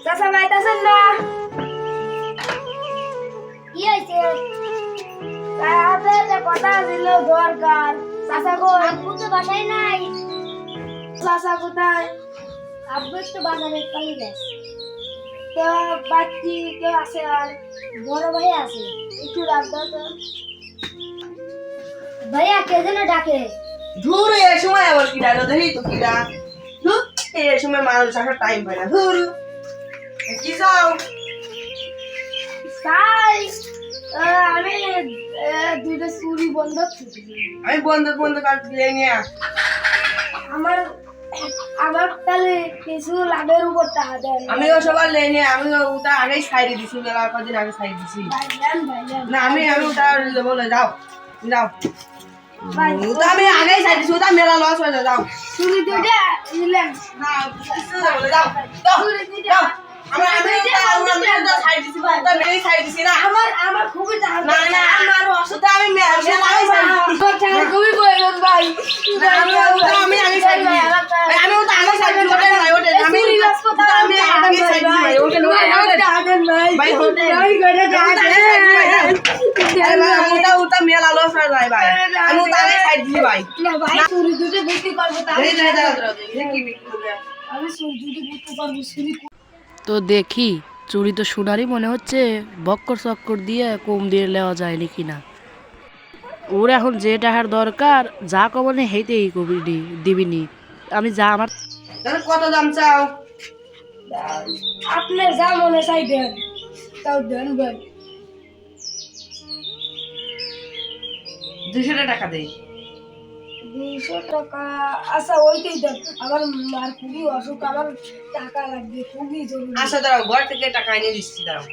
চাচা বাইতাছেন না? কি হয়েছে? আপনাদের কথা ছিল দরকার। চাচা কই? আব্বু তো বাসায় নাই। চাচা কোথায়? আব্বু একটু বাজারে চলে গেছে। তো বাচ্চি কেউ আছে আর? বড় ভাই আছে। একটু ডাক দাও তো। ভাইয়া কে যেন ডাকে। ধুর এই সময় আবার কি ডালো দেখি তো কি ডাক। ধুর এই সময় মানুষ আসার টাইম পায় না। ধুর কি যাও তাই আমি দুইটা চুরি বন্ধ করছি। আমি বন্ধ কাট দিয়ে নিয়ে আমার আমার তাহলে কিছু লাভের উপর টাকা দেন। আমিও সবার লেনে আমি ওটা আগেই সাইডে দিছি মেলা কদিন আগে সাইড দিছি ভাইজান না আমি ওটা বলে যাও যাও ভাই ওটা আমি আগেই সাইড দিছি ওটা মেলা লস হয়ে যায় যাও চুরি দুইটা নিলেন। না কিছু না বলে যাও যাও চুরি দুইটা ওটা সাইড দিছি ওটা মেলাই সাইড দিছি না আমার খুবই টাকা না না আমার অসুবিধা আমি মেলাই সাইড দিছি টাকা খুবই প্রয়োজন ভাই। আমি আগে সাইড দিছি আমি ওটা আগে সাইড দিছি ওটা নাই ওটা আমি আমি আগে সাইড দিছি ভাই ওটা ভাই ওটা মেলা লস হয়ে যায় ভাই আমি ওটা আগে সাইড দিছি ভাই না ভাই চুরি দুটো বিক্রি করবো তাহলে কি বিক্রি করবে আমি চুরি দুটো বিক্রি করবো চুরি তো দেখি চুরি তো সোনারই মনে হচ্ছে, বক্কর চক্কর দিয়ে কম দিয়ে নেওয়া যায় নাকি না। ওর এখন যে টাকার দরকার যা কমনে হেইতেই কবি দিবিনি আমি যা আমার তাহলে কত দাম চাও আপনার যা মনে চাই দেন তাও দেন ভাই। 200 টাকা দেই 200 টাকা আচ্ছা ওইটাই দেন। আমার মার খুবই অসুখ, আমার টাকা লাগবে খুবই জরুরি। আচ্ছা দাঁড়াও ঘর থেকে টাকা এনে দিচ্ছি দাঁড়াও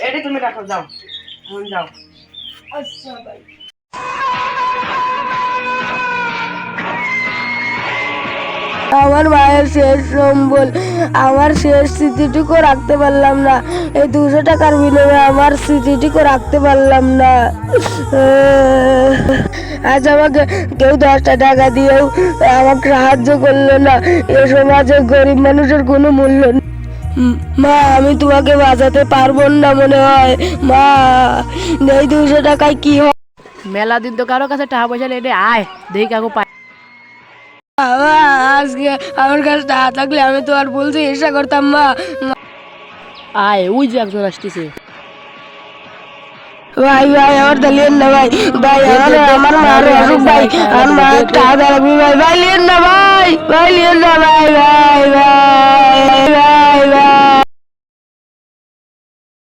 এটা তুমি রাখো যাও এখন যাও আচ্ছা ভাই আমার মায়ের শেষ সম্বল, আমার শেষ স্মৃতিটুকু রাখতে পারলাম না। এই 200 টাকার বিনিময়ে আমার স্মৃতিটুকু রাখতে পারলাম না। আজ আমাকে কেউ 10টা টাকা দিয়েও আমাকে সাহায্য করলো না। এ সমাজে গরিব মানুষের কোনো মূল্য নেই। মা আমি তোমাকে বাঁচাতে পারবো না মনে হয়। মা এই 200 টাকায় কি হয়? মেলা দিন তো কারো কাছে টাকা পয়সা নেই আয় দেখি কাকু পাই আজকে আমার কাছে টাকা থাকলে আমি তো আর বলছি ঈর্ষা করতাম। মা আয় ওই যে একজন আসতেছে ভাই ভাই আমার তো লিয়েন না ভাই। ভাই আমার মার অসুখ ভাই, আমার মা টাকা লাগবে ভাই। ভাই লিয়েন না ভাই, ভাই লিয়েন না ভাই, ভাই ভাই